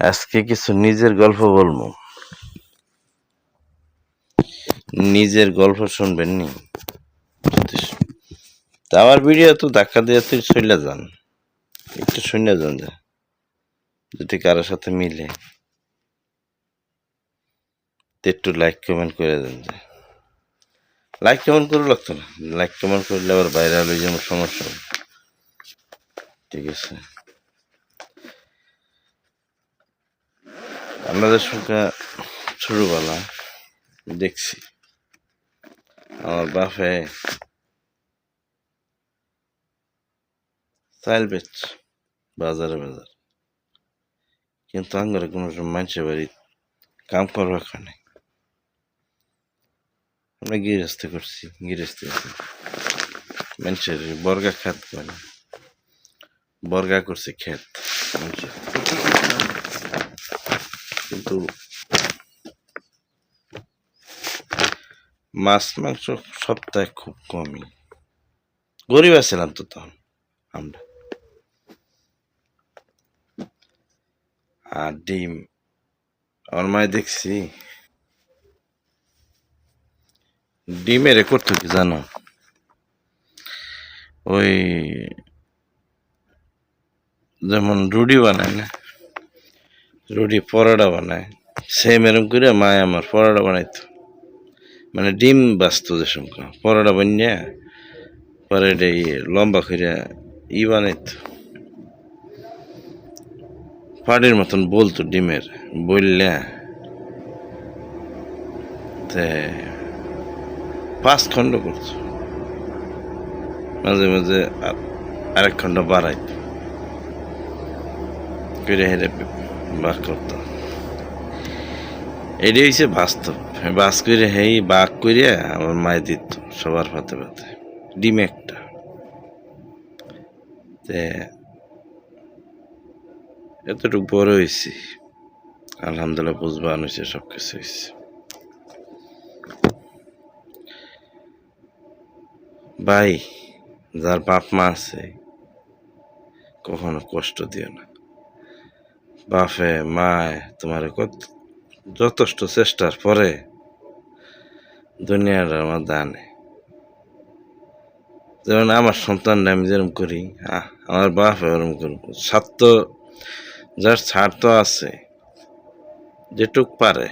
আজকে কিছু নিজের গল্প বলবো। নিজের গল্প শুনবেন নি? তা আমার ভিডিও তো ধাক্কা দিয়ে তুই চলে যান, একটু শুনে যান, যা যদি কারোর সাথে মিলে তো একটু লাইক কমেন্ট করে দেন। যে লাইক কমেন্ট করে লাগতো না, লাইক কমেন্ট করলে আবার বাইরে হলে যেমন সমস্যা হবে। ঠিক আছে, আপনাদের সঙ্গে ছোটবেলা দেখছি আমার বাপে চাইল বেচ বাজারে বাজার, কিন্তু আঙ্গরে কোনো মানুষের বাড়ি কাম করবার কারণে আমরা গৃহস্থ করছি, গৃহস্থ মানুষের বর্গা খাত মানে বর্গা করছে ক্ষেত মানুষের, কিন্তু মাছ মাংস সপ্তাহে খুব কমই। গরিব আছিলাম তো তখন আমরা। আর ডিম আমার মায়ে দেখছি ডিমের করতো কি জানো, ওই যেমন রুটি বানায় না, রুটি পরোটা বানায়, সেম এরকম করে মায় আমার পরোটা বানাইতো। মানে ডিম বাঁচতো যে সংখ্যা পরোটা বানিয়ে পরে এটা লম্বা করে বানাইতো, পাড়ির মতন বলতো ডিমের বললে তে 5 খণ্ড করতো, মাঝে মাঝে আরেক খণ্ড বাড়াইতো করে হেরে বাক করতো। এটাই হচ্ছে বাস্তব। বাস করে হেই বাক করে আমার মায়ে দিত সবার পাতে পাতে ডিম একটা। এতটুকু বড় হয়েছি, আলহামদুলিল্লাহ বুঝবান হয়েছে, সব কিছু হয়েছে। ভাই, যার বাপ মা আছে কখনো কষ্ট দিও না। বাপে মায় তোমার যথেষ্ট চেষ্টার পরে দুনিয়াটার মধ্যে আনে। যেমন আমার সন্তানরা আমি যেরকম করি, আমার বাপ এরকম করবো। স্বার্থ যার স্বার্থ আছে, যেটুক পারে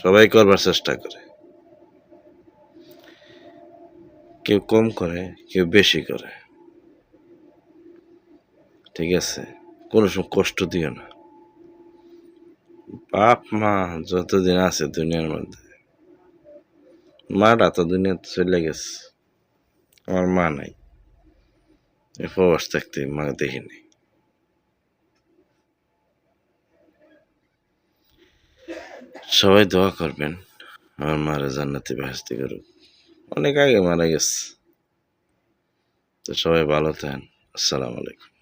সবাই করবার চেষ্টা করে, কেউ কম করে কেউ বেশি করে। ঠিক আছে, কোনো সময় কষ্ট দিও না। বাপ মা যতদিন আছে দুনিয়ার মধ্যে, মাটা তো দুনিয়াতে চলে গেছে, আমার মা নাই, প্রবাস থাকতে মা দেখিনি। সবাই দোয়া করবেন আমার মারা জান্নাতে বেহেশতি করুক। অনেক আগে মারা গেছে, তো সবাই ভালো থাকেন। আসসালামু আলাইকুম।